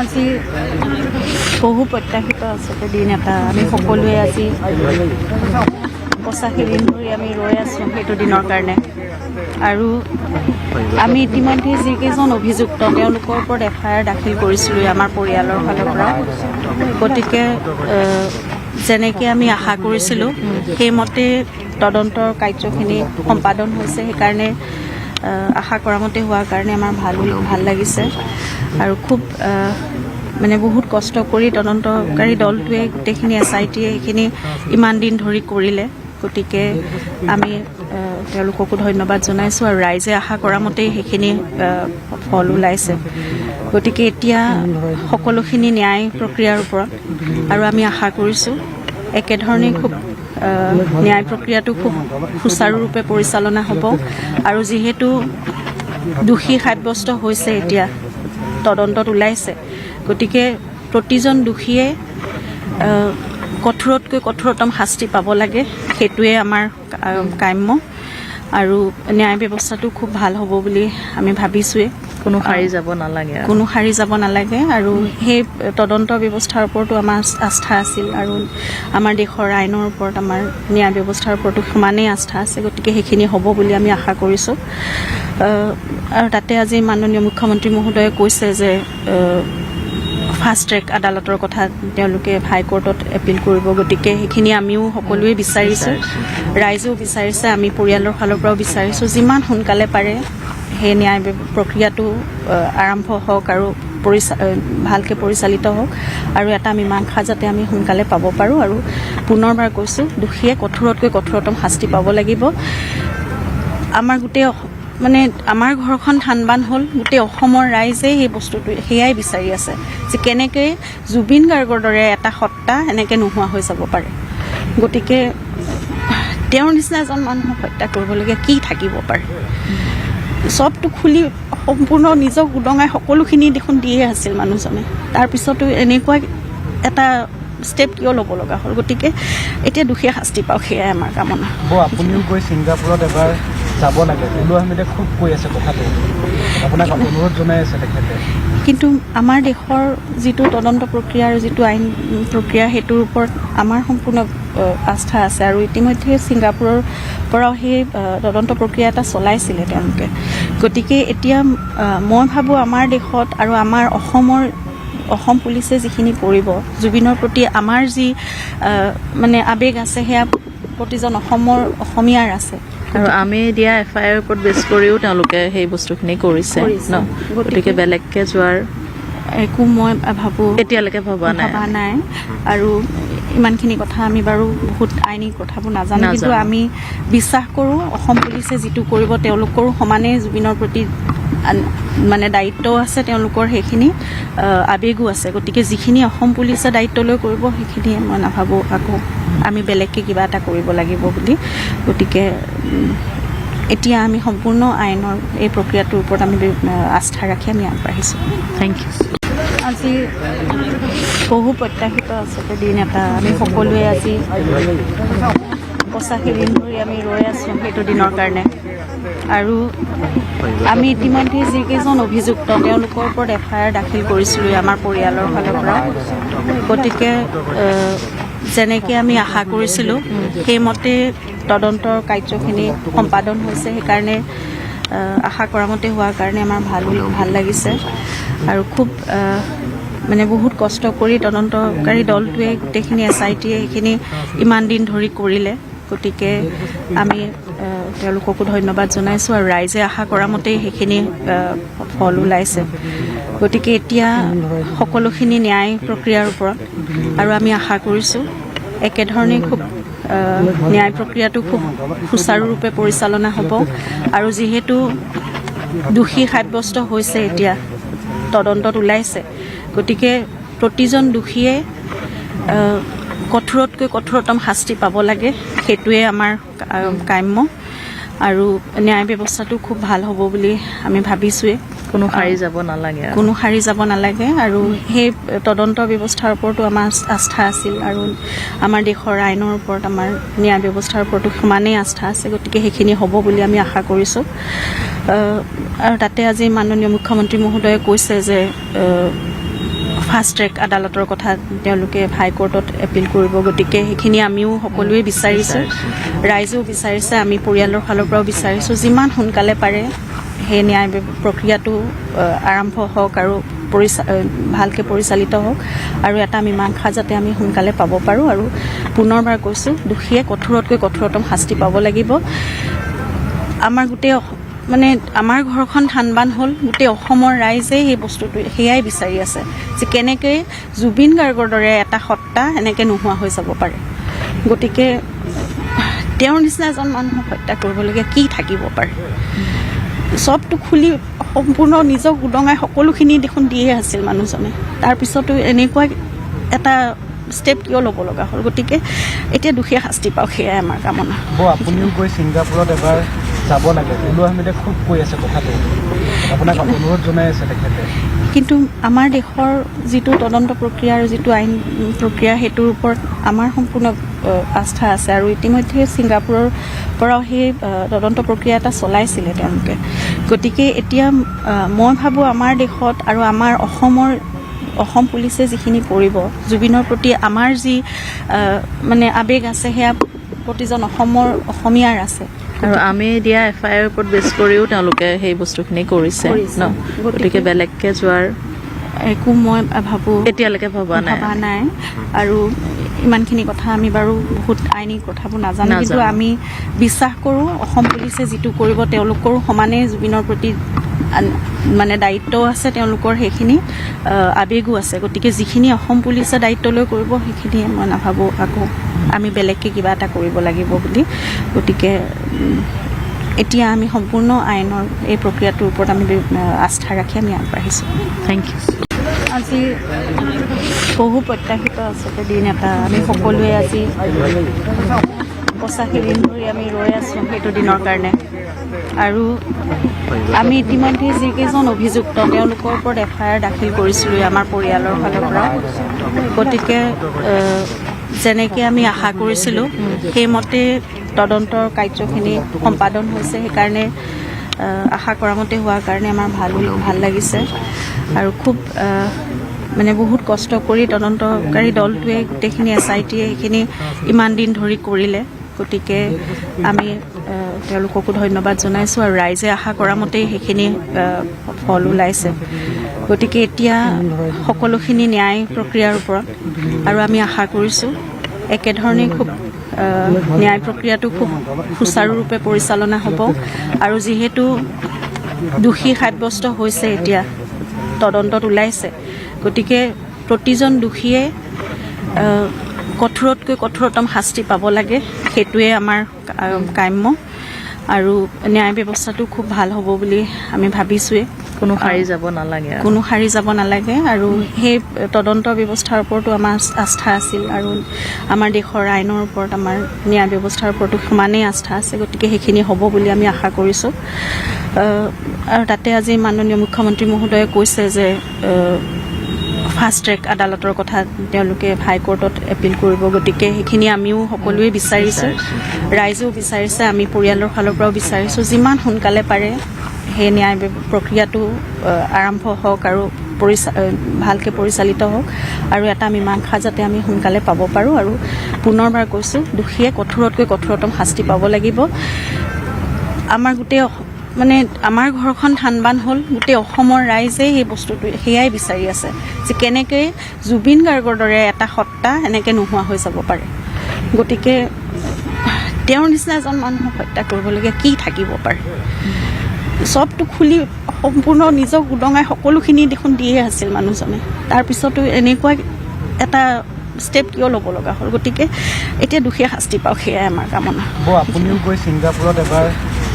আজি বহু প্ৰত্যাশিত আচলতে দিন এটা আমি সকলোৱে আজি 85 দিন ধৰি আমি ৰৈ আছোঁ সেইটো দিনৰ কাৰণে। আৰু আমি ইতিমধ্যে যিকেইজন অভিযুক্ত তেওঁলোকৰ ওপৰত FIR দাখিল কৰিছিলোঁ আমাৰ পৰিয়ালৰ ফালৰ পৰা। গতিকে যেনেকৈ আমি আশা কৰিছিলোঁ সেইমতে তদন্তৰ কাৰ্যখিনি সম্পাদন হৈছে। সেইকাৰণে আশা কৰা মতে হোৱাৰ কাৰণে আমাৰ ভাল লাগিছে। আৰু খুব মানে বহুত কষ্ট কৰি তদন্তকাৰী দলটোৱে গোটেইখিনি SITয়ে সেইখিনি ইমান দিন ধৰি কৰিলে। গতিকে আমি তেওঁলোককো ধন্যবাদ জনাইছোঁ আৰু ৰাইজে আশা কৰা মতেই সেইখিনি ফল ওলাইছে। গতিকে এতিয়া সকলোখিনি ন্যায় প্ৰক্ৰিয়াৰ ওপৰত আৰু আমি আশা কৰিছোঁ একেধৰণেই খুব ন্যায় প্ৰক্ৰিয়াটো খুব সুচাৰুৰূপে পৰিচালনা হ'ব। আৰু যিহেতু দোষী সাব্যস্ত হৈছে এতিয়া তদন্তত ওলাইছে, গতিকে প্ৰতিজন দোষীয়ে কঠোৰতকৈ কঠোৰতম শাস্তি পাব লাগে, সেইটোৱে আমাৰ কাম্য। আৰু ন্যায় ব্যৱস্থাটো খুব ভাল হ'ব বুলি আমি ভাবিছোঁৱেই। কোনো সাৰি যাব নালাগে আৰু সেই তদন্ত ব্যৱস্থাৰ ওপৰতো আমাৰ আস্থা আছিল আৰু আমাৰ দেশৰ আইনৰ ওপৰত আমাৰ ন্যায় ব্যৱস্থাৰ ওপৰতো সমানেই আস্থা আছে। গতিকে সেইখিনি হ'ব বুলি আমি আশা কৰিছোঁ। আৰু তাতে আজি মাননীয় মুখ্যমন্ত্ৰী মহোদয়ে কৈছে যে ফাষ্ট ট্ৰেক আদালতৰ কথা তেওঁলোকে হাইকোৰ্টত এপিল কৰিব। গতিকে সেইখিনি আমিও সকলোৱে বিচাৰিছোঁ, ৰাইজেও বিচাৰিছে, আমি পৰিয়ালৰ ফালৰ পৰাও বিচাৰিছোঁ যিমান সোনকালে পাৰে সেই ন্যায় প্ৰক্ৰিয়াটো আৰম্ভ হওক আৰু ভালকৈ পৰিচালিত হওক আৰু এটা মীমাংসা যাতে আমি সোনকালে পাব পাৰোঁ। আৰু পুনৰবাৰ কৈছোঁ দোষীয়ে কঠোৰতকৈ কঠোৰতম শাস্তি পাব লাগিব। আমাৰ গোটেই মানে আমাৰ ঘৰখন থানবান হ'ল, গোটেই অসমৰ ৰাইজে সেই বস্তুটো সেয়াই বিচাৰি আছে যে কেনেকৈ জুবিন গাৰ্গৰ দৰে এটা সত্তা এনেকৈ নোহোৱা হৈ যাব পাৰে। গতিকে তেওঁৰ নিচিনা এজন মানুহক হত্যা কৰিবলগীয়া কি থাকিব পাৰে? চবটো খুলি সম্পূৰ্ণ নিজক উদঙাই সকলোখিনি দেখোন দিয়ে আছিল মানুহজনে। তাৰপিছতো এনেকুৱা এটা ষ্টেপ কিয় ল'ব লগা হ'ল? গতিকে এতিয়া দোষীয়ে শাস্তি পাওক, সেয়াই আমাৰ কামনা। আপুনিও গৈ ছিংগাপুৰত এবাৰ যাব লাগে, ওলু আহমেদে খুব কৈ আছে কথাটো, আপোনাক অনুৰোধ জনাই আছে তেখেতে। কিন্তু আমাৰ দেশৰ যিটো তদন্ত প্ৰক্ৰিয়া আৰু যিটো আইন প্ৰক্ৰিয়া সেইটোৰ ওপৰত আমাৰ সম্পূৰ্ণ আস্থা আছে। আৰু ইতিমধ্যে ছিংগাপুৰৰ পৰাও সেই তদন্ত প্ৰক্ৰিয়া এটা চলাইছিলে তেওঁলোকে। গতিকে এতিয়া মই ভাবোঁ আমাৰ দেশত আৰু আমাৰ অসম পুলিচে যিখিনি কৰিব, জুবিনৰ প্ৰতি আমাৰ যি মানে আৱেগ আছে সেয়া প্ৰতিজন অসমীয়াৰ আছে। আৰু আমি দিয়া FIR ওপৰত বেছ কৰিও তেওঁলোকে সেই বস্তুখিনি কৰিছে ন। গতিকে বেলেগকৈ যোৱাৰ একো মই ভাবোঁ এতিয়ালৈকে ভবা নাই। আৰু ইমানখিনি কথা আমি বাৰু বহুত আইনী কথাবোৰ নাজানো, কিন্তু আমি বিশ্বাস কৰোঁ অসম পুলিচে যিটো কৰিব তেওঁলোকৰো সমানে জুবিনৰ প্ৰতি মানে দায়িত্বও আছে, তেওঁলোকৰ সেইখিনি আৱেগো আছে। গতিকে যিখিনি অসম পুলিচে দায়িত্ব লৈ কৰিব সেইখিনি মই নাভাবোঁ আকৌ আমি বেলেগকৈ কিবা এটা কৰিব লাগিব বুলি। গতিকে এতিয়া আমি সম্পূৰ্ণ আইনৰ এই প্ৰক্ৰিয়াটোৰ ওপৰত আমি আস্থা ৰাখি আমি আগবাঢ়িছোঁ। Thank you. আজি বহু প্ৰত্যাশিত আচলতে দিন এটা আমি সকলোৱে আজি 85 দিন ধৰি আমি ৰৈ আছোঁ সেইটো দিনৰ কাৰণে। আৰু আমি ইতিমধ্যে যিকেইজন অভিযুক্ত তেওঁলোকৰ ওপৰত FIR দাখিল কৰিছিলোঁ আমাৰ পৰিয়ালৰ ফালৰ পৰা। গতিকে যেনেকৈ আমি আশা কৰিছিলোঁ সেইমতে তদন্তৰ কাৰ্যখিনি সম্পাদন হৈছে। সেইকাৰণে আশা কৰা মতে হোৱাৰ কাৰণে আমাৰ ভাল লাগিছে। আৰু খুব মানে বহুত কষ্ট কৰি তদন্তকাৰী দলটোৱে গোটেইখিনি SITয়ে সেইখিনি ইমান দিন ধৰি কৰিলে। গতিকে আমি তেওঁলোককো ধন্যবাদ জনাইছোঁ আৰু ৰাইজে আশা কৰা মতেই সেইখিনি ফল ওলাইছে। গতিকে এতিয়া সকলোখিনি ন্যায় প্ৰক্ৰিয়াৰ ওপৰত আৰু আমি আশা কৰিছোঁ একেধৰণেই খুব ন্যায় প্ৰক্ৰিয়াটো খুব সুচাৰুৰূপে পৰিচালনা হ'ব। আৰু যিহেতু দোষী সাব্যস্ত হৈছে এতিয়া তদন্তত ওলাইছে, গতিকে প্ৰতিজন দোষীয়ে কঠোৰতকৈ কঠোৰতম শাস্তি পাব লাগে, সেইটোৱে আমাৰ কাম্য। আৰু ন্যায় ব্যৱস্থাটো খুব ভাল হ'ব বুলি আমি ভাবিছোঁৱেই। কোনো সাৰি যাব নালাগে আৰু সেই তদন্ত ব্যৱস্থাৰ ওপৰতো আমাৰ আস্থা আছিল আৰু আমাৰ দেশৰ আইনৰ ওপৰত আমাৰ ন্যায় ব্যৱস্থাৰ ওপৰতো সমানেই আস্থা আছে। গতিকে সেইখিনি হ'ব বুলি আমি আশা কৰিছোঁ। আৰু তাতে আজি মাননীয় মুখ্যমন্ত্ৰী মহোদয়ে কৈছে যে ফাষ্ট ট্ৰেক আদালতৰ কথা তেওঁলোকে হাইকোৰ্টত এপিল কৰিব, গতিকে সেইখিনি আমিও সকলোৱে বিচাৰিছোঁ, ৰাইজেও বিচাৰিছে, আমি পৰিয়ালৰ ফালৰ পৰাও বিচাৰিছোঁ যিমান সোনকালে পাৰে সেই ন্যায় প্ৰক্ৰিয়াটো আৰম্ভ হওক আৰু ভালকৈ পৰিচালিত হওক আৰু এটা মীমাংসা যাতে আমি সোনকালে পাব পাৰোঁ। আৰু পুনৰবাৰ কৈছোঁ, দোষীয়ে কঠোৰতকৈ কঠোৰতম শাস্তি পাব লাগিব। আমাৰ গোটেই আমাৰ ঘৰখন থানবান হ'ল, গোটেই অসমৰ ৰাইজে সেই বস্তুটো সেয়াই বিচাৰি আছে যে কেনেকৈ জুবিন গাৰ্গৰ দৰে এটা সত্তা এনেকৈ নোহোৱা হৈ যাব পাৰে। গতিকে তেওঁৰ নিচিনা এজন মানুহক হত্যা কৰিবলগীয়া কি থাকিব পাৰে? চবটো খুলি সম্পূৰ্ণ নিজক উদঙাই সকলোখিনি দেখোন দিয়ে আছিল মানুহজনে, তাৰপিছতো এনেকুৱা এটা ষ্টেপ কিয় ল'ব লগা হ'ল? গতিকে এতিয়া দোষীয়ে শাস্তি পাওক, সেয়াই আমাৰ কামনা। আপুনিও গৈ ছিংগাপুৰত এবাৰ যাব লাগে, ওলু আহমেদে খুব কৈ আছে কথাটো, আপোনাক অনুৰোধ জনাই আছে তেখেতে। কিন্তু আমাৰ দেশৰ যিটো তদন্ত প্ৰক্ৰিয়া আৰু যিটো আইন প্ৰক্ৰিয়া সেইটোৰ ওপৰত আমাৰ সম্পূৰ্ণ আস্থা আছে আৰু ইতিমধ্যে ছিংগাপুৰৰ পৰাও সেই তদন্ত প্ৰক্ৰিয়া এটা চলাইছিলে তেওঁলোকে। গতিকে এতিয়া মই ভাবোঁ আমাৰ দেশত আৰু আমাৰ অসম পুলিচে যিখিনি কৰিব, জুবিনৰ প্ৰতি আমাৰ যি আৱেগ আছে সেয়া প্ৰতিজন অসমীয়াৰ আছে। আৰু আমি দিয়া FIR ওপৰত বেছ কৰিও তেওঁলোকে সেই বস্তুখিনি কৰিছে ন, গতিকে বেলেগকৈ যোৱাৰ একো মই ভাবোঁ এতিয়ালৈকে ভবা নাই। আৰু ইমানখিনি কথা আমি বাৰু বহুত আইনী কথাবোৰ নাজানো, কিন্তু আমি বিশ্বাস কৰোঁ অসম পুলিচে যিটো কৰিব তেওঁলোকৰো সমানে জুবিনৰ প্ৰতি দায়িত্বও আছে, তেওঁলোকৰ সেইখিনি আৱেগো আছে। গতিকে যিখিনি অসম পুলিচে দায়িত্ব লৈ কৰিব সেইখিনিয়ে মই নাভাবোঁ আকৌ আমি বেলেগকৈ কিবা এটা কৰিব লাগিব বুলি। গতিকে এতিয়া আমি সম্পূৰ্ণ আইনৰ এই প্ৰক্ৰিয়াটোৰ ওপৰত আমি আস্থা ৰাখি আমি আগবাঢ়িছোঁ। Thank you. আজি বহু প্ৰত্যাশিত আচলতে দিন এটা, আমি সকলোৱে আজি 85 দিন ধৰি আমি ৰৈ আছোঁ সেইটো দিনৰ কাৰণে। আৰু আমি ইতিমধ্যে যিকেইজন অভিযুক্ত তেওঁলোকৰ ওপৰত FIR দাখিল কৰিছিলোঁ আমাৰ পৰিয়ালৰ ফালৰ পৰা। গতিকে যেনেকৈ আমি আশা কৰিছিলোঁ সেইমতে তদন্তৰ কাৰ্যখিনি সম্পাদন হৈছে, সেইকাৰণে আশা কৰা মতে হোৱাৰ কাৰণে আমাৰ ভাল লাগিছে। আৰু খুব বহুত কষ্ট কৰি তদন্তকাৰী দলটোৱে গোটেইখিনি SITয়ে সেইখিনি ইমান দিন ধৰি কৰিলে। গতিকে আমি তেওঁলোককো ধন্যবাদ জনাইছোঁ আৰু ৰাইজে আশা কৰা মতেই সেইখিনি ফল ওলাইছে। গতিকে এতিয়া সকলোখিনি ন্যায় প্ৰক্ৰিয়াৰ ওপৰত আৰু আমি আশা কৰিছোঁ একেধৰণেই খুব ন্যায় প্ৰক্ৰিয়াটো খুব সুচাৰুৰূপে পৰিচালনা হ'ব। আৰু যিহেতু দোষী সাব্যস্ত হৈছে, এতিয়া তদন্তত ওলাইছে, গতিকে প্ৰতিজন দোষীয়ে কঠোৰতকৈ কঠোৰতম শাস্তি পাব লাগে, সেইটোৱে আমাৰ কাম্য। আৰু ন্যায় ব্যৱস্থাটো খুব ভাল হ'ব বুলি আমি ভাবিছোঁৱেই। কোনো সাৰি যাব নালাগে আৰু সেই তদন্ত ব্যৱস্থাৰ ওপৰতো আমাৰ আস্থা আছিল আৰু আমাৰ দেশৰ আইনৰ ওপৰত আমাৰ ন্যায় ব্যৱস্থাৰ ওপৰতো সমানেই আস্থা আছে। গতিকে সেইখিনি হ'ব বুলি আমি আশা কৰিছোঁ। আৰু তাতে আজি মাননীয় মুখ্যমন্ত্ৰী মহোদয়ে কৈছে যে ফাষ্ট ট্ৰেক আদালতৰ কথা তেওঁলোকে হাইকোৰ্টত এপিল কৰিব, গতিকে সেইখিনি আমিও সকলোৱে বিচাৰিছোঁ, ৰাইজেও বিচাৰিছে, আমি পৰিয়ালৰ ফালৰ পৰাও বিচাৰিছোঁ যিমান সোনকালে পাৰে সেই ন্যায় প্ৰক্ৰিয়াটো আৰম্ভ হওক আৰু ভালকৈ পৰিচালিত হওক আৰু এটা মীমাংসা যাতে আমি সোনকালে পাব পাৰোঁ। আৰু পুনৰবাৰ কৈছোঁ, দোষীয়ে কঠোৰতকৈ কঠোৰতম শাস্তি পাব লাগিব। আমাৰ গোটেই আমাৰ ঘৰখন থানবান হ'ল, গোটেই অসমৰ ৰাইজে সেই বস্তুটো সেয়াই বিচাৰি আছে যে কেনেকৈ জুবিন গাৰ্গৰ দৰে এটা সত্তা এনেকৈ নোহোৱা হৈ যাব পাৰে। গতিকে তেওঁৰ নিচিনা এজন মানুহক হত্যা কৰিবলগীয়া কি থাকিব পাৰে? চবটো খুলি সম্পূৰ্ণ নিজক উদঙাই সকলোখিনি দেখোন দিয়ে আছিল মানুহজনে, তাৰপিছতো এনেকুৱা এটা ষ্টেপ কিয় ল'ব লগা হ'ল? গতিকে এতিয়া দোষীয়ে শাস্তি পাওক, সেয়াই আমাৰ কামনা। আপুনিও গৈ ছিংগাপুৰত এবাৰ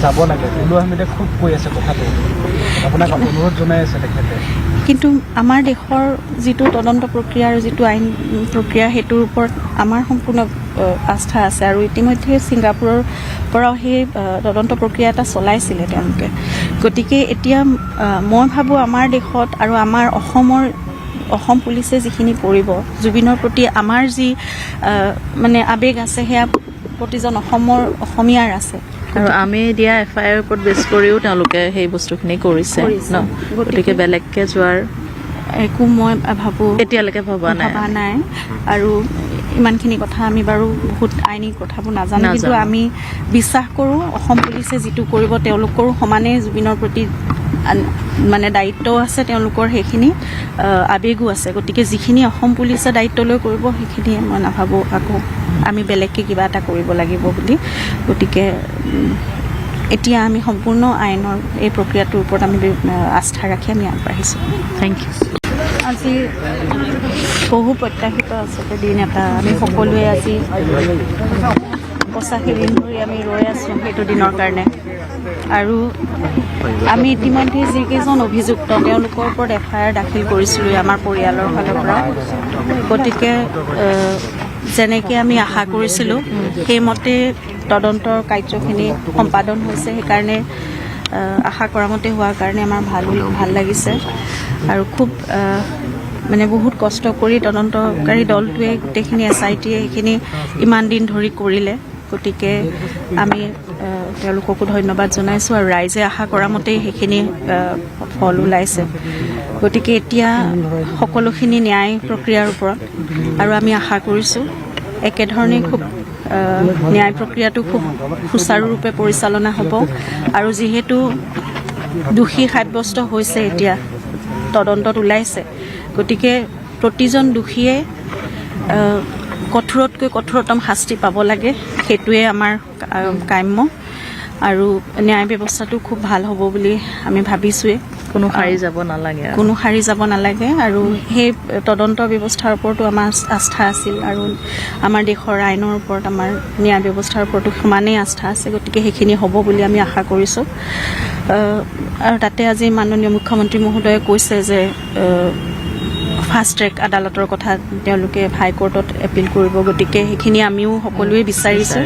যাব লাগে, ওলু আহমেদে খুব কৈ আছে কথাটো, আপোনাক অনুৰোধ জনাই আছে তেখেতে। কিন্তু আমাৰ দেশৰ যিটো তদন্ত প্ৰক্ৰিয়া আৰু যিটো আইন প্ৰক্ৰিয়া সেইটোৰ ওপৰত আমাৰ সম্পূৰ্ণ আস্থা আছে আৰু ইতিমধ্যে ছিংগাপুৰৰ পৰাও সেই তদন্ত প্ৰক্ৰিয়া এটা চলাইছিলে তেওঁলোকে। গতিকে এতিয়া মই ভাবোঁ আমাৰ দেশত আৰু আমাৰ অসম পুলিচে যিখিনি কৰিব, জুবিনৰ প্ৰতি আমাৰ যি আৱেগ আছে সেয়া প্ৰতিজন অসমীয়াৰ আছে। আৰু আমি দিয়া FIR ওপৰত বেছ কৰিও তেওঁলোকে সেই বস্তুখিনি কৰিছে ন, গতিকে বেলেগকৈ যোৱাৰ একো মই ভাবোঁ এতিয়ালৈকে ভবা নাই আৰু ইমানখিনি কথা আমি বাৰু বহুত আইনী কথাবোৰ নাজানো, কিন্তু আমি বিশ্বাস কৰোঁ অসম পুলিচে যিটো কৰিব তেওঁলোকৰো সমানে জুবিনৰ প্ৰতি মানে দায়িত্বও আছে, তেওঁলোকৰ সেইখিনি আৱেগো আছে। গতিকে যিখিনি অসম পুলিচে দায়িত্ব লৈ কৰিব সেইখিনি মই নাভাবোঁ আকৌ আমি বেলেগকৈ কিবা এটা কৰিব লাগিব বুলি। গতিকে এতিয়া আমি সম্পূৰ্ণ আইনৰ এই প্ৰক্ৰিয়াটোৰ ওপৰত আমি আস্থা ৰাখি আমি আগবাঢ়িছোঁ। Thank you. আজি বহু প্ৰত্যাশিত আচলতে দিন এটা, আমি সকলোৱে আজি 85 দিন ধৰি আমি ৰৈ আছোঁ সেইটো দিনৰ কাৰণে। আৰু আমি ইতিমধ্যে যিকেইজন অভিযুক্ত তেওঁলোকৰ ওপৰত FIR দাখিল কৰিছিলোঁ আমাৰ পৰিয়ালৰ ফালৰ পৰা। গতিকে যেনেকৈ আমি আশা কৰিছিলোঁ সেইমতে তদন্তৰ কাৰ্যখিনি সম্পাদন হৈছে, সেইকাৰণে আশা কৰা মতে হোৱাৰ কাৰণে আমাৰ ভাল লাগিছে। আৰু খুব মানে বহুত কষ্ট কৰি তদন্তকাৰী দলটোৱে গোটেইখিনি SITয়ে সেইখিনি ইমান দিন ধৰি কৰিলে। গতিকে আমি তেওঁলোককো ধন্যবাদ জনাইছোঁ আৰু ৰাইজে আশা কৰা মতেই সেইখিনি ফল ওলাইছে। গতিকে এতিয়া সকলোখিনি ন্যায় প্ৰক্ৰিয়াৰ ওপৰত আৰু আমি আশা কৰিছোঁ একেধৰণেই খুব ন্যায় প্ৰক্ৰিয়াটো খুব সুচাৰুৰূপে পৰিচালনা হ'ব। আৰু যিহেতু দোষী সাব্যস্ত হৈছে, এতিয়া তদন্তত ওলাইছে, গতিকে প্ৰতিজন দোষীয়ে কঠোৰতকৈ কঠোৰতম শাস্তি পাব লাগে, সেইটোৱে আমাৰ কাম্য। আৰু ন্যায় ব্যৱস্থাটো খুব ভাল হ'ব বুলি আমি ভাবিছোঁৱেই। কোনো সাৰি যাব নালাগে আৰু সেই তদন্ত ব্যৱস্থাৰ ওপৰতো আমাৰ আস্থা আছিল আৰু আমাৰ দেশৰ আইনৰ ওপৰত আমাৰ ন্যায় ব্যৱস্থাৰ ওপৰতো সমানেই আস্থা আছে। গতিকে সেইখিনি হ'ব বুলি আমি আশা কৰিছোঁ। আৰু তাতে আজি মাননীয় মুখ্যমন্ত্ৰী মহোদয়ে কৈছে যে ফাষ্ট ট্ৰেক আদালতৰ কথা তেওঁলোকে হাইকোৰ্টত এপিল কৰিব। গতিকে সেইখিনি আমিও সকলোৱে বিচাৰিছোঁ,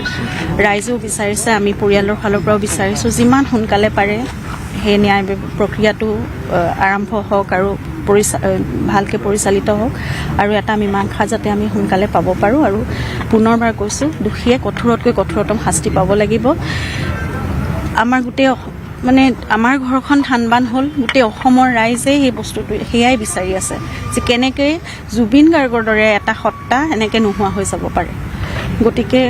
ৰাইজেও বিচাৰিছে, আমি পৰিয়ালৰ ফালৰ পৰাও বিচাৰিছোঁ যিমান সোনকালে পাৰে সেই ন্যায় প্ৰক্ৰিয়াটো আৰম্ভ হওক আৰু ভালকৈ পৰিচালিত হওক আৰু এটা মীমাংসা যাতে আমি সোনকালে পাব পাৰোঁ। আৰু পুনৰবাৰ কৈছোঁ দোষীয়ে কঠোৰতকৈ কঠোৰতম শাস্তি পাব লাগিব। আমাৰ গোটেই মানে আমাৰ ঘৰখন ধানবান হ'ল, গোটেই অসমৰ ৰাইজে সেই বস্তুটো সেয়াই বিচাৰি আছে যে কেনেকৈ জুবিন গাৰ্গৰ দৰে এটা সত্তা এনেকৈ নোহোৱা হৈ যাব পাৰে। গতিকে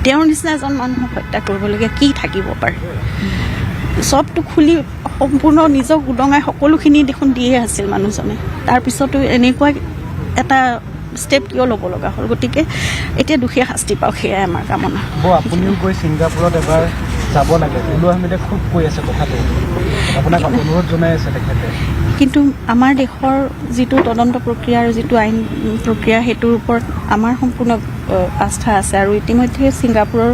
তেওঁৰ নিচিনা এজন মানুহক হত্যা কৰিবলগীয়া কি থাকিব পাৰে? চবটো খুলি সম্পূৰ্ণ নিজক উদঙাই সকলোখিনি দেখোন দিয়ে আছিল মানুহজনে, তাৰপিছতো এনেকুৱা এটা ষ্টেপ কিয় ল'ব লগা হ'ল? গতিকে এতিয়া দোষীয়ে শাস্তি পাওক, সেয়াই আমাৰ কামনা। আপুনিও গৈ ছিংগাপুৰত এবাৰ যাব লাগে, টুলু আহমেদে খুব কৈ আছে কথাটো, আপোনাক অনুৰোধ জনাই আছে তেখেতে। কিন্তু আমাৰ দেশৰ যিটো তদন্ত প্ৰক্ৰিয়া আৰু যিটো আইন প্ৰক্ৰিয়া সেইটোৰ ওপৰত আমাৰ সম্পূৰ্ণ আস্থা আছে। আৰু ইতিমধ্যে ছিংগাপুৰৰ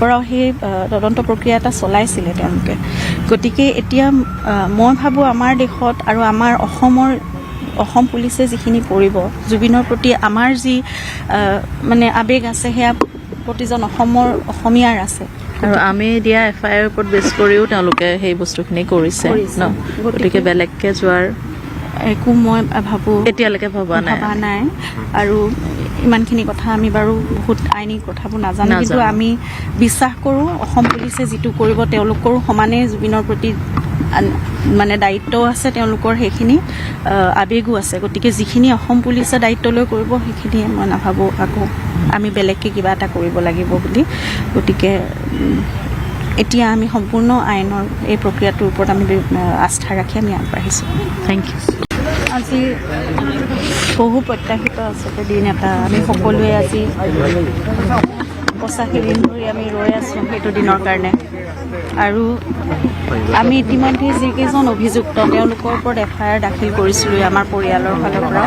পৰাও সেই তদন্ত প্ৰক্ৰিয়া এটা চলাইছিলে তেওঁলোকে। গতিকে এতিয়া মই ভাবোঁ আমাৰ দেশত আৰু আমাৰ অসম পুলিচে যিখিনি কৰিব, জুবিনৰ প্ৰতি আমাৰ যি মানে আৱেগ আছে সেয়া প্ৰতিজন অসমীয়াৰ আছে। আৰু আমি দিয়া FIR ওপৰত বেছ কৰিও তেওঁলোকে সেই বস্তুখিনি কৰিছে ন। গতিকে বেলেগকৈ যোৱাৰ একো মই ভাবোঁ এতিয়ালৈকে ভবা নাই। আৰু ইমানখিনি কথা আমি বাৰু বহুত আইনী কথাবোৰ নাজানো, কিন্তু আমি বিশ্বাস কৰোঁ অসম পুলিচে যিটো কৰিব তেওঁলোকৰো সমানে জুবিনৰ প্ৰতি মানে দায়িত্বও আছে, তেওঁলোকৰ সেইখিনি আৱেগো আছে। গতিকে যিখিনি অসম পুলিচে দায়িত্ব লৈ কৰিব সেইখিনি মই নাভাবোঁ আকৌ আমি বেলেগকৈ কিবা এটা কৰিব লাগিব বুলি। গতিকে এতিয়া আমি সম্পূৰ্ণ আইনৰ এই প্ৰক্ৰিয়াটোৰ ওপৰত আমি আস্থা ৰাখি আমি আগবাঢ়িছোঁ। Thank you. আজি বহু প্ৰত্যাশিত আচলতে দিন এটা, আমি সকলোৱে আজি 85 দিন ধৰি আমি ৰৈ আছোঁ সেইটো দিনৰ কাৰণে। আৰু আমি ইতিমধ্যে যিকেইজন অভিযুক্ত তেওঁলোকৰ ওপৰত FIR দাখিল কৰিছিলোঁ আমাৰ পৰিয়ালৰ ফালৰ পৰা।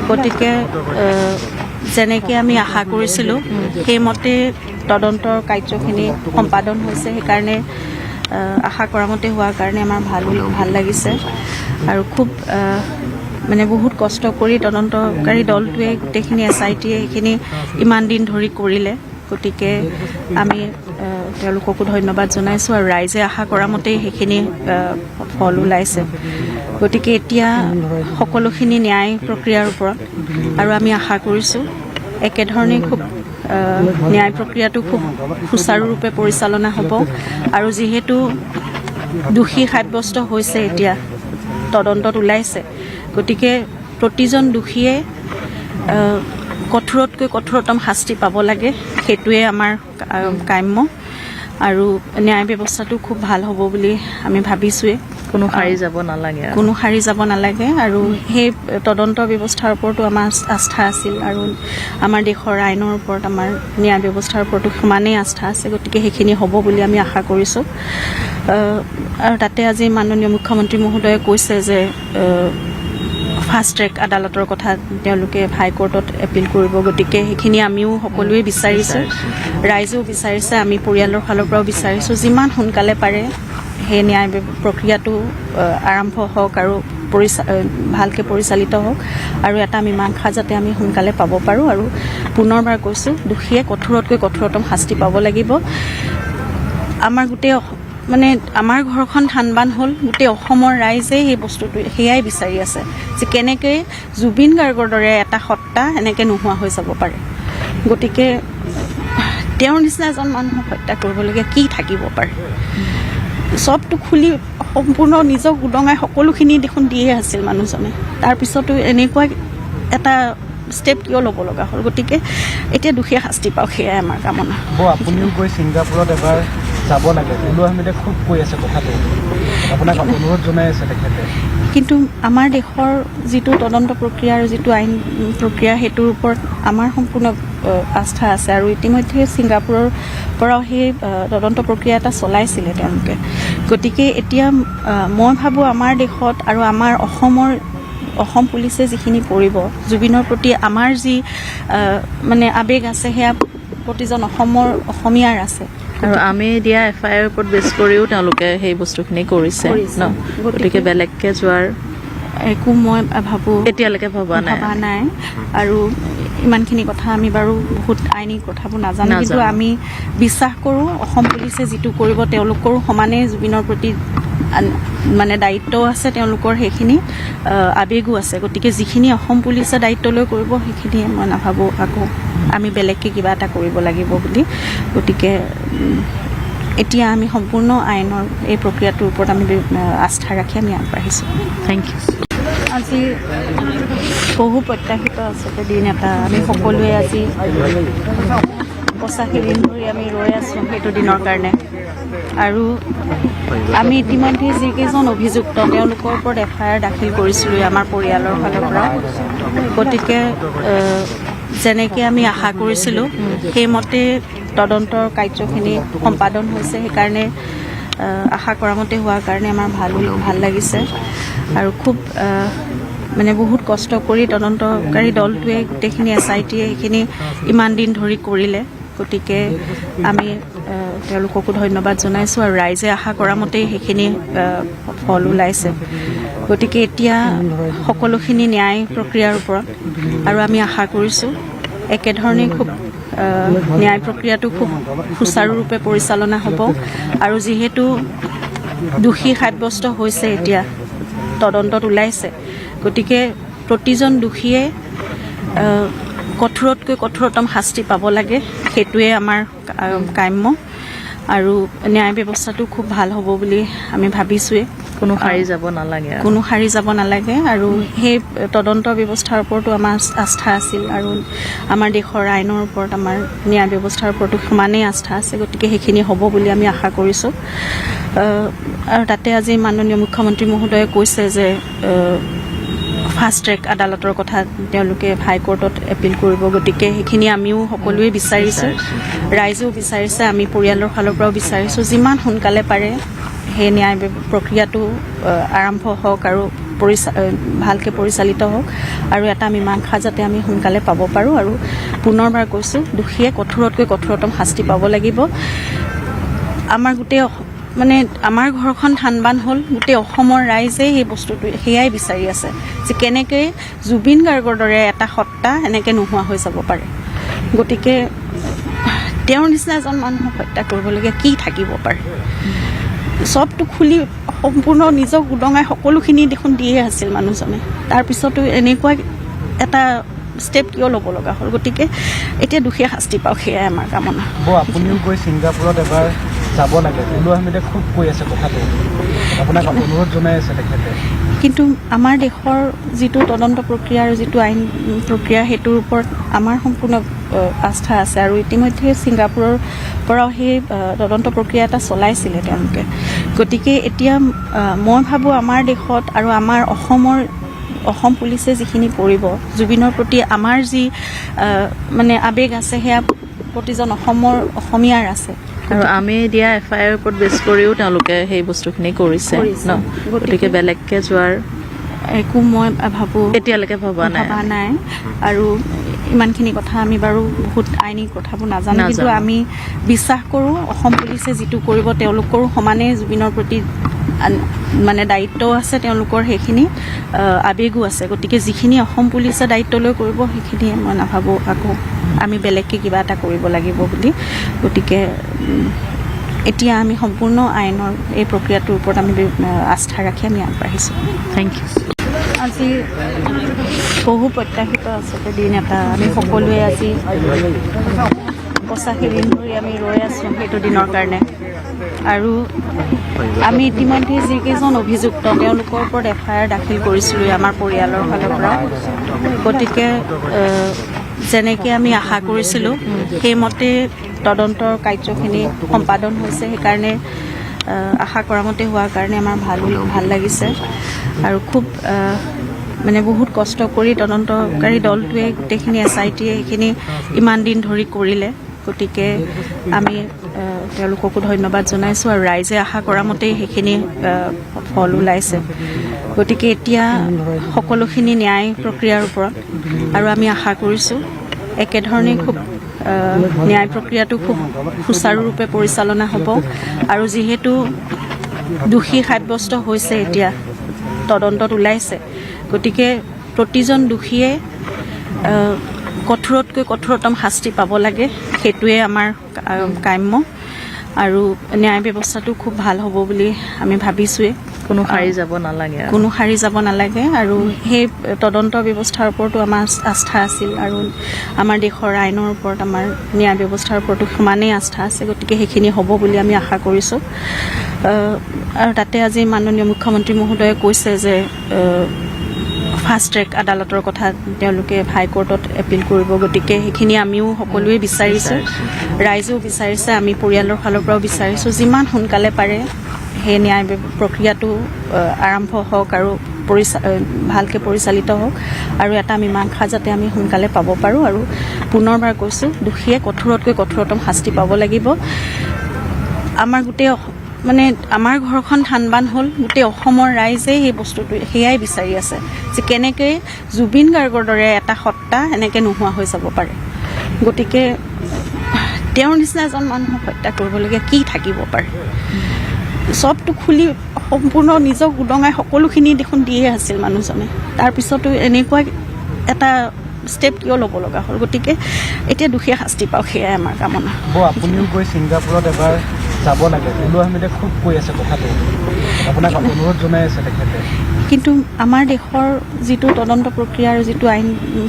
গতিকে যেনেকৈ আমি আশা কৰিছিলোঁ সেইমতে তদন্তৰ কাৰ্যখিনি সম্পাদন হৈছে, সেইকাৰণে আশা কৰা মতে হোৱাৰ কাৰণে আমাৰ ভাল লাগিছে। আৰু খুব মানে বহুত কষ্ট কৰি তদন্তকাৰী দলটোৱে গোটেইখিনি SITয়ে সেইখিনি ইমান দিন ধৰি কৰিলে। গতিকে আমি তেওঁলোককো ধন্যবাদ জনাইছোঁ আৰু ৰাইজে আশা কৰা মতেই সেইখিনি ফল ওলাইছে। গতিকে এতিয়া সকলোখিনি ন্যায় প্ৰক্ৰিয়াৰ ওপৰত আৰু আমি আশা কৰিছোঁ একেধৰণেই খুব ন্যায় প্ৰক্ৰিয়াটো খুব সুচাৰুৰূপে পৰিচালনা হ'ব। আৰু যিহেতু দোষী সাব্যস্ত হৈছে, এতিয়া তদন্তত ওলাইছে, গতিকে প্ৰতিজন দোষীয়ে কঠোৰতকৈ কঠোৰতম শাস্তি পাব লাগে, সেইটোৱে আমাৰ কাম্য। আৰু ন্যায় ব্যৱস্থাটো খুব ভাল হ'ব বুলি আমি ভাবিছোঁৱেই। কোনো সাৰি যাব নালাগে কোনো সাৰি যাব নালাগে আৰু সেই তদন্ত ব্যৱস্থাৰ ওপৰতো আমাৰ আস্থা আছিল আৰু আমাৰ দেশৰ আইনৰ ওপৰত আমাৰ ন্যায় ব্যৱস্থাৰ ওপৰতো সমানেই আস্থা আছে। গতিকে সেইখিনি হ'ব বুলি আমি আশা কৰিছোঁ। আৰু তাতে আজি মাননীয় মুখ্যমন্ত্ৰী মহোদয়ে কৈছে যে ফাষ্ট ট্ৰেক আদালতৰ কথা তেওঁলোকে হাইকোৰ্টত এপিল কৰিব। গতিকে সেইখিনি আমিও সকলোৱে বিচাৰিছোঁ, ৰাইজেও বিচাৰিছে, আমি পৰিয়ালৰ ফালৰ পৰাও বিচাৰিছোঁ যিমান সোনকালে পাৰে সেই ন্যায় প্ৰক্ৰিয়াটো আৰম্ভ হওক আৰু ভালকৈ পৰিচালিত হওক আৰু এটা মীমাংসা যাতে আমি সোনকালে পাব পাৰোঁ। আৰু পুনৰবাৰ কৈছোঁ, দোষীয়ে কঠোৰতকৈ কঠোৰতম শাস্তি পাব লাগিব। আমাৰ গোটেই আমাৰ ঘৰখন ধানবান হ'ল, গোটেই অসমৰ ৰাইজে সেই বস্তুটো সেয়াই বিচাৰি আছে যে কেনেকৈ জুবিন গাৰ্গৰ দৰে এটা সত্তা এনেকৈ নোহোৱা হৈ যাব পাৰে। গতিকে তেওঁৰ নিচিনা এজন মানুহক হত্যা কৰিবলগীয়া কি থাকিব পাৰে? চবটো খুলি সম্পূৰ্ণ নিজক উদঙাই সকলোখিনি দেখোন দিয়ে আছিল মানুহজনে, তাৰপিছতো এনেকুৱা এটা ষ্টেপ কিয় ল'ব লগা হ'ল? গতিকে এতিয়া দোষীয়ে শাস্তি পাওক, সেয়াই আমাৰ কামনা। আপুনিও গৈ ছিংগাপুৰত এবাৰ যাব লাগে, টুলু আহমেদে খুব কৈ আছে কথাটো, আপোনাক অনুৰোধ জনাই আছে তেখেতে। কিন্তু আমাৰ দেশৰ যিটো তদন্ত প্ৰক্ৰিয়া আৰু যিটো আইন প্ৰক্ৰিয়া সেইটোৰ ওপৰত আমাৰ সম্পূৰ্ণ আস্থা আছে আৰু ইতিমধ্যে ছিংগাপুৰৰ পৰাও সেই তদন্ত প্ৰক্ৰিয়া এটা চলাইছিলে তেওঁলোকে। গতিকে এতিয়া মই ভাবোঁ আমাৰ দেশত আৰু আমাৰ অসম পুলিচে যিখিনি কৰিব, জুবিনৰ প্ৰতি আমাৰ যি আৱেগ আছে সেয়া প্ৰতিজন অসমীয়াৰ আছে। আৰু আমি দিয়া FIR ওপৰত বেছ কৰিও তেওঁলোকে সেই বস্তুখিনি কৰিছে ন। গতিকে বেলেগকৈ যোৱাৰ একো মই ভাবোঁ এতিয়ালৈকে ভবা নাই। আৰু ইমানখিনি কথা আমি বাৰু বহুত আইনী কথাবোৰ নাজানো, কিন্তু আমি বিশ্বাস কৰোঁ অসম পুলিচে যিটো কৰিব তেওঁলোকৰো সমানে জুবিনৰ প্ৰতি দায়িত্বও আছে, তেওঁলোকৰ সেইখিনি আৱেগো আছে। গতিকে যিখিনি অসম পুলিচে দায়িত্ব লৈ কৰিব সেইখিনি মই নাভাবোঁ আকৌ আমি বেলেগকৈ কিবা এটা কৰিব লাগিব বুলি। গতিকে এতিয়া আমি সম্পূৰ্ণ আইনৰ এই প্ৰক্ৰিয়াটোৰ ওপৰত আমি আস্থা ৰাখি আমি আগবাঢ়িছোঁ। Thank you. আজি বহু প্ৰত্যাশিত আচলতে দিন এটা, আমি সকলোৱে আজি 85 দিন ধৰি আমি ৰৈ আছোঁ সেইটো দিনৰ কাৰণে। আৰু আমি ইতিমধ্যে যিকেইজন অভিযুক্ত তেওঁলোকৰ ওপৰত FIR দাখিল কৰিছিলোঁ আমাৰ পৰিয়ালৰ ফালৰ পৰা। গতিকে যেনেকৈ আমি আশা কৰিছিলোঁ সেইমতে তদন্তৰ কাৰ্যখিনি সম্পাদন হৈছে, সেইকাৰণে আশা কৰা মতে হোৱাৰ কাৰণে আমাৰ ভাল লাগিছে। আৰু খুব বহুত কষ্ট কৰি তদন্তকাৰী দলটোৱে গোটেইখিনি SITয়ে সেইখিনি ইমান দিন ধৰি কৰিলে। গতিকে আমি তেওঁলোককো ধন্যবাদ জনাইছোঁ আৰু ৰাইজে আশা কৰা মতেই সেইখিনি ফল ওলাইছে। গতিকে এতিয়া সকলোখিনি ন্যায় প্ৰক্ৰিয়াৰ ওপৰত আৰু আমি আশা কৰিছোঁ একেধৰণে খুব ন্যায় প্ৰক্ৰিয়াটো খুব সুচাৰুৰূপে পৰিচালনা হ'ব। আৰু যিহেতু দোষী সাব্যস্ত হৈছে, এতিয়া তদন্তত ওলাইছে, গতিকে প্ৰতিজন দোষীয়ে কঠোৰতকৈ কঠোৰতম শাস্তি পাব লাগে, সেইটোৱে আমাৰ কাম্য। আৰু ন্যায় ব্যৱস্থাটো খুব ভাল হ'ব বুলি আমি ভাবিছোঁৱেই। কোনো সাৰি যাব নালাগে আৰু সেই তদন্ত ব্যৱস্থাৰ ওপৰতো আমাৰ আস্থা আছিল আৰু আমাৰ দেশৰ আইনৰ ওপৰত আমাৰ ন্যায় ব্যৱস্থাৰ ওপৰতো সমানেই আস্থা আছে। গতিকে সেইখিনি হ'ব বুলি আমি আশা কৰিছোঁ। আৰু তাতে আজি মাননীয় মুখ্যমন্ত্ৰী মহোদয়ে কৈছে যে ফাষ্ট ট্ৰেক আদালতৰ কথা তেওঁলোকে হাইকোৰ্টত এপিল কৰিব। গতিকে সেইখিনি আমিও সকলোৱে বিচাৰিছোঁ, ৰাইজেও বিচাৰিছে, আমি পৰিয়ালৰ ফালৰ পৰাও বিচাৰিছোঁ যিমান সোনকালে পাৰে সেই ন্যায় প্ৰক্ৰিয়াটো আৰম্ভ হওক আৰু ভালকৈ পৰিচালিত হওক আৰু এটা মীমাংসা যাতে আমি সোনকালে পাব পাৰোঁ। আৰু পুনৰবাৰ কৈছোঁ, দোষীয়ে কঠোৰতকৈ কঠোৰতম শাস্তি পাব লাগিব। আমাৰ গোটেই আমাৰ ঘৰখন ধানবান হ'ল, গোটেই অসমৰ ৰাইজে সেই বস্তুটো সেয়াই বিচাৰি আছে যে কেনেকৈ জুবিন গাৰ্গৰ দৰে এটা সত্তা এনেকৈ নোহোৱা হৈ যাব পাৰে। গতিকে তেওঁৰ নিচিনা এজন মানুহক হত্যা কৰিবলগীয়া কি থাকিব পাৰে? চবটো খুলি সম্পূৰ্ণ নিজক উদঙাই সকলোখিনি দেখোন দিয়ে আছিল মানুহজনে, তাৰপিছতো এনেকুৱা এটা ষ্টেপ কিয় ল'ব লগা হ'ল? গতিকে এতিয়া দোষীয়ে শাস্তি পাওক, সেয়াই আমাৰ কামনা। আপুনিও গৈ ছিংগাপুৰত এবাৰ যাব লাগে, টুলু আহমেদে খুব কৈ আছে কথাটো, আপোনাক অনুৰোধ জনাই আছে তেখেতে। কিন্তু আমাৰ দেশৰ যিটো তদন্ত প্ৰক্ৰিয়া আৰু যিটো আইন প্ৰক্ৰিয়া সেইটোৰ ওপৰত আমাৰ সম্পূৰ্ণ আস্থা আছে আৰু ইতিমধ্যে ছিংগাপুৰৰ পৰাও সেই তদন্ত প্ৰক্ৰিয়া এটা চলাইছিলে তেওঁলোকে গতিকে এতিয়া মই ভাবোঁ আমাৰ দেশত আৰু আমাৰ অসম পুলিচে যিখিনি কৰিব জুবিনৰ প্ৰতি আমাৰ যি মানে আৱেগ আছে সেয়া প্ৰতিজন অসমীয়াৰ আছে আৰু আমি দিয়া FIR ওপৰত বেছ কৰিও তেওঁলোকে সেই বস্তুখিনি কৰিছে ন গতিকে বেলেগকে যোৱাৰ একো মই ভাবোঁ এতিয়ালৈকে ভবা নাই আৰু ইমানখিনি কথা আমি বাৰু বহুত আইনী কথাবোৰ নাজানো কিন্তু আমি বিশ্বাস কৰোঁ অসম পুলিচে যিটো কৰিব তেওঁলোকৰো সমানে জুবিনৰ প্ৰতি মানে দায়িত্বও আছে তেওঁলোকৰ সেইখিনি আৱেগো আছে গতিকে যিখিনি অসম পুলিচে দায়িত্ব লৈ কৰিব সেইখিনি মই নাভাবোঁ আকৌ আমি বেলেগকৈ কিবা এটা কৰিব লাগিব বুলি গতিকে এতিয়া আমি সম্পূৰ্ণ আইনৰ এই প্ৰক্ৰিয়াটোৰ ওপৰত আমি আস্থা ৰাখি আমি আগবাঢ়িছোঁ থেংক ইউ আজি বহু প্ৰত্যাশিত আচলতে দিন এটা আমি সকলোৱে আজি 85 দিন ধৰি আমি ৰৈ আছোঁ সেইটো দিনৰ কাৰণে আৰু আমি ইতিমধ্যে যিকেইজন অভিযুক্ত তেওঁলোকৰ ওপৰত FIR দাখিল কৰিছিলোঁ আমাৰ পৰিয়ালৰ ফালৰ পৰা গতিকে যেনেকৈ আমি আশা কৰিছিলোঁ সেইমতে তদন্তৰ কাৰ্যখিনি সম্পাদন হৈছে সেইকাৰণে আশা কৰা মতে হোৱাৰ কাৰণে আমাৰ ভাল লাগিছে আৰু খুব মানে বহুত কষ্ট কৰি তদন্তকাৰী দলটোৱে গোটেইখিনি SITয়ে সেইখিনি ইমান দিন ধৰি কৰিলে গতিকে আমি তেওঁলোককো ধন্যবাদ জনাইছোঁ আৰু ৰাইজে আশা কৰা মতেই সেইখিনি ফল ওলাইছে গতিকে এতিয়া সকলোখিনি ন্যায় প্ৰক্ৰিয়াৰ ওপৰত আৰু আমি আশা কৰিছোঁ একেধৰণে খুব ন্যায় প্ৰক্ৰিয়াটো খুব সুচাৰুৰূপে পৰিচালনা হ'ব আৰু যিহেতু দোষী সাব্যস্ত হৈছে এতিয়া তদন্তত ওলাইছে গতিকে প্ৰতিজন দোষীয়ে কঠোৰতকৈ কঠোৰতম শাস্তি পাব লাগে সেইটোৱে আমাৰ কাম্য আৰু ন্যায় ব্যৱস্থাটো খুব ভাল হ'ব বুলি আমি ভাবিছোঁৱে কোনো সাৰি যাব নালাগে আৰু সেই তদন্ত ব্যৱস্থাৰ ওপৰতো আমাৰ আস্থা আছিল আৰু আমাৰ দেশৰ আইনৰ ওপৰত আমাৰ ন্যায় ব্যৱস্থাৰ ওপৰতো সমানেই আস্থা আছে গতিকে সেইখিনি হ'ব বুলি আমি আশা কৰিছোঁ আৰু তাতে আজি মাননীয় মুখ্যমন্ত্ৰী মহোদয়ে কৈছে যে ফাষ্ট ট্ৰেক আদালতৰ কথা তেওঁলোকে হাইকোৰ্টত এপিল কৰিব গতিকে সেইখিনি আমিও সকলোৱে বিচাৰিছোঁ ৰাইজেও বিচাৰিছে আমি পৰিয়ালৰ ফালৰ পৰাও বিচাৰিছোঁ যিমান সোনকালে পাৰে সেই ন্যায় প্ৰক্ৰিয়াটো আৰম্ভ হওক আৰু ভালকৈ পৰিচালিত হওক আৰু এটা মীমাংসা যাতে আমি সোনকালে পাব পাৰোঁ আৰু পুনৰবাৰ কৈছোঁ দোষীয়ে কঠোৰতকৈ কঠোৰতম শাস্তি পাব লাগিব আমাৰ গোটেই মানে আমাৰ ঘৰখন থানবান হ'ল গোটেই অসমৰ ৰাইজে সেই বস্তুটো সেয়াই বিচাৰি আছে যে কেনেকৈ জুবিন গাৰ্গৰ দৰে এটা সত্তা এনেকৈ নোহোৱা হৈ যাব পাৰে গতিকে তেওঁৰ নিচিনা এজন মানুহক হত্যা কৰিবলগীয়া কি থাকিব পাৰে চবটো খুলি সম্পূৰ্ণ নিজক উদঙাই সকলোখিনি দেখোন দিয়ে আছিল মানুহজনে তাৰপিছতো এনেকুৱা এটা ষ্টেপ কিয় ল'ব লগা হ'ল গতিকে এতিয়া দোষীয়ে শাস্তি পাওক সেয়াই আমাৰ কামনা আপুনিও গৈ ছিংগাপুৰত এবাৰ যাব লাগে উলু আহমেদে খুব কৈ আছে কথাটো আপোনাক অনুৰোধ জনাই আছে তেখেতে কিন্তু আমাৰ দেশৰ যিটো তদন্ত প্ৰক্ৰিয়া আৰু যিটো আইন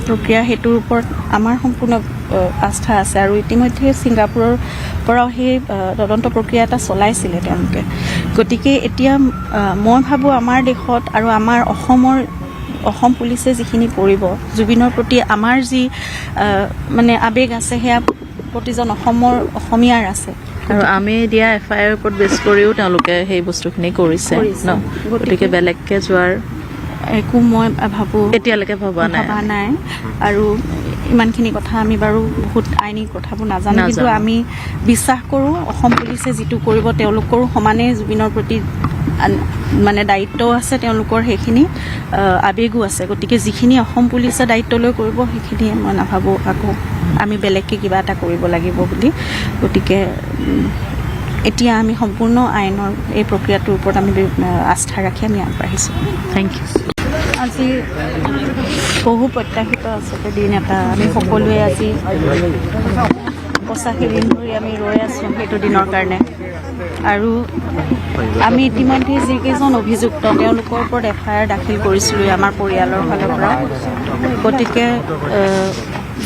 প্ৰক্ৰিয়া সেইটোৰ ওপৰত আমাৰ সম্পূৰ্ণ আস্থা আছে আৰু ইতিমধ্যে ছিংগাপুৰৰ পৰাও সেই তদন্ত প্ৰক্ৰিয়া এটা চলাইছিলে তেওঁলোকে গতিকে এতিয়া মই ভাবোঁ আমাৰ দেশত আৰু আমাৰ অসম পুলিচে যিখিনি কৰিব জুবিনৰ প্ৰতি আমাৰ যি মানে আৱেগ আছে সেয়া প্ৰতিজন অসমীয়াৰ আছে আৰু আমি দিয়া FIR ওপৰত বেছ কৰিও তেওঁলোকে সেই বস্তুখিনি কৰিছে ন গতিকে বেলেগকে যোৱাৰ একো মই ভাবোঁ এতিয়ালৈকে ভবা নাই আৰু ইমানখিনি কথা আমি বাৰু বহুত আইনী কথাবোৰ নাজানো কিন্তু আমি বিশ্বাস কৰোঁ অসম পুলিচে যিটো কৰিব তেওঁলোকৰো সমানে জুবিনৰ প্ৰতি মানে দায়িত্বও আছে তেওঁলোকৰ সেইখিনি আৱেগো আছে গতিকে যিখিনি অসম পুলিচে দায়িত্ব লৈ কৰিব সেইখিনি মই নাভাবোঁ আকৌ আমি বেলেগকৈ কিবা এটা কৰিব লাগিব বুলি গতিকে এতিয়া আমি সম্পূৰ্ণ আইনৰ এই প্ৰক্ৰিয়াটোৰ ওপৰত আমি আস্থা ৰাখি আমি আগবাঢ়িছোঁ থেংক ইউ আজি বহু প্ৰত্যাশিত আচলতে দিন এটা আমি সকলোৱে আজি 85 দিন ধৰি আমি ৰৈ আছোঁ সেইটো দিনৰ কাৰণে আৰু আমি ইতিমধ্যে যিকেইজন অভিযুক্ত তেওঁলোকৰ ওপৰত FIR দাখিল কৰিছিলোঁ আমাৰ পৰিয়ালৰ ফালৰ পৰা গতিকে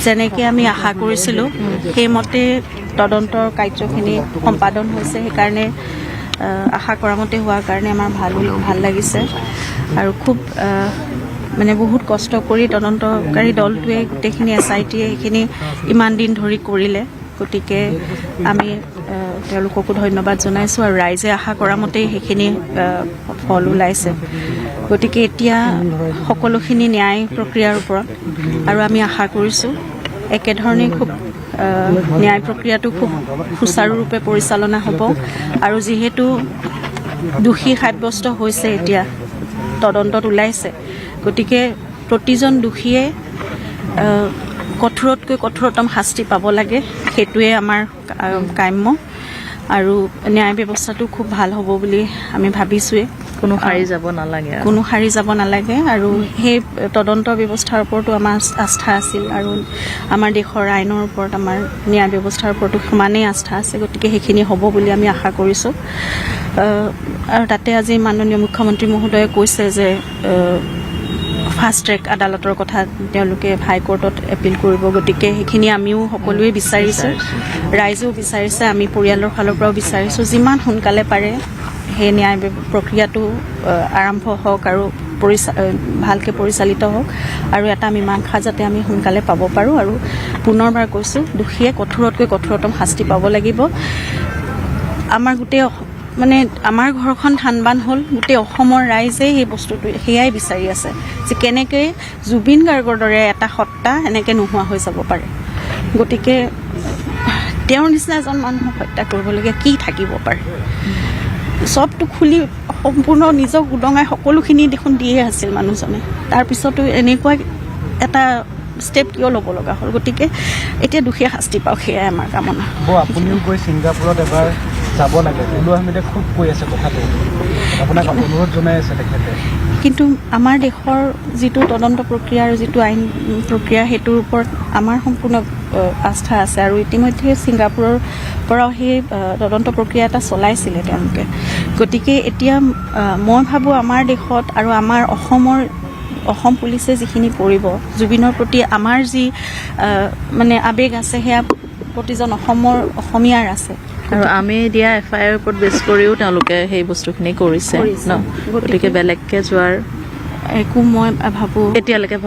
যেনেকৈ আমি আশা কৰিছিলোঁ সেইমতে তদন্তৰ কাৰ্যখিনি সম্পাদন হৈছে সেইকাৰণে আশা কৰা মতে হোৱাৰ কাৰণে আমাৰ ভাল লাগিছে আৰু খুব মানে বহুত কষ্ট কৰি তদন্তকাৰী দলটোৱে গোটেইখিনি SITয়ে সেইখিনি ইমান দিন ধৰি কৰিলে। গতিকে আমি তেওঁলোককো ধন্যবাদ জনাইছোঁ আৰু ৰাইজে আশা কৰা মতেই সেইখিনি ফল ওলাইছে। গতিকে এতিয়া সকলোখিনি ন্যায় প্ৰক্ৰিয়াৰ ওপৰত আৰু আমি আশা কৰিছোঁ একেধৰণে খুব ন্যায় প্ৰক্ৰিয়াটো খুব সুচাৰুৰূপে পৰিচালনা হ'ব আৰু যিহেতু দোষী সাব্যস্ত হৈছে এতিয়া তদন্তত ওলাইছে, গতিকে প্ৰতিজন দোষীয়ে কঠোৰতকৈ কঠোৰতম শাস্তি পাব লাগে, সেইটোৱে আমাৰ কাম্য আৰু ন্যায় ব্যৱস্থাটো খুব ভাল হ'ব বুলি আমি ভাবিছোঁৱেই। কোনো সাৰি যাব নালাগে আৰু সেই তদন্ত ব্যৱস্থাৰ ওপৰতো আমাৰ আস্থা আছিল আৰু আমাৰ দেশৰ আইনৰ ওপৰত আমাৰ ন্যায় ব্যৱস্থাৰ ওপৰতো সমানেই আস্থা আছে। গতিকে সেইখিনি হ'ব বুলি আমি আশা কৰিছোঁ। আৰু তাতে আজি মাননীয় মুখ্যমন্ত্ৰী মহোদয়ে কৈছে যে ফাষ্ট ট্ৰেক আদালতৰ কথা তেওঁলোকে হাইকোৰ্টত এপিল কৰিব। গতিকে সেইখিনি আমিও সকলোৱে বিচাৰিছোঁ, ৰাইজেও বিচাৰিছে, আমি পৰিয়ালৰ ফালৰ পৰাও বিচাৰিছোঁ যিমান সোনকালে পাৰে সেই ন্যায় প্ৰক্ৰিয়াটো আৰম্ভ হওক আৰু ভালকৈ পৰিচালিত হওক আৰু এটা মীমাংসা যাতে আমি সোনকালে পাব পাৰোঁ। আৰু পুনৰবাৰ কৈছোঁ দোষীয়ে কঠোৰতকৈ কঠোৰতম শাস্তি পাব লাগিব। আমাৰ গোটেই মানে আমাৰ ঘৰখন থানবান হ'ল, গোটেই অসমৰ ৰাইজে সেই বস্তুটো সেয়াই বিচাৰি আছে যে কেনেকৈ জুবিন গাৰ্গৰ দৰে এটা সত্তা এনেকৈ নোহোৱা হৈ যাব পাৰে। গতিকে তেওঁৰ নিচিনা এজন মানুহক হত্যা কৰিবলগীয়া কি থাকিব পাৰে? চবটো খুলি সম্পূৰ্ণ নিজক উদঙাই সকলোখিনি দেখোন দিয়ে আছিল মানুহজনে, তাৰপিছতো এনেকুৱা এটা ষ্টেপ কিয় ল'ব লগা হ'ল? গতিকে এতিয়া দোষীয়ে শাস্তি পাওক, সেয়াই আমাৰ কামনা। আপুনিও গৈ ছিংগাপুৰত এবাৰ যাব লাগে, টুলু আহমেদে খুব কৈ আছে কথাটো, আপোনাক অনুৰোধ জনাই আছে তেখেতে। কিন্তু আমাৰ দেশৰ যিটো তদন্ত প্ৰক্ৰিয়া আৰু যিটো আইন প্ৰক্ৰিয়া সেইটোৰ ওপৰত আমাৰ সম্পূৰ্ণ আস্থা আছে আৰু ইতিমধ্যে ছিংগাপুৰৰ পৰাও সেই তদন্ত প্ৰক্ৰিয়া এটা চলাইছিলে তেওঁলোকে। গতিকে এতিয়া মই ভাবোঁ আমাৰ দেশত আৰু আমাৰ অসম পুলিচে যিখিনি কৰিব, জুবিনৰ প্ৰতি আমাৰ যি মানে আৱেগ আছে সেয়া প্ৰতিজন অসমীয়াৰ আছে। আৰু আমি দিয়া FIR ওপৰত বেছ কৰিও তেওঁলোকে সেই বস্তুখিনি কৰিছে ন, গতিকে বেলেগকৈ যোৱাৰ একো মই ভাবোঁ এতিয়ালৈকে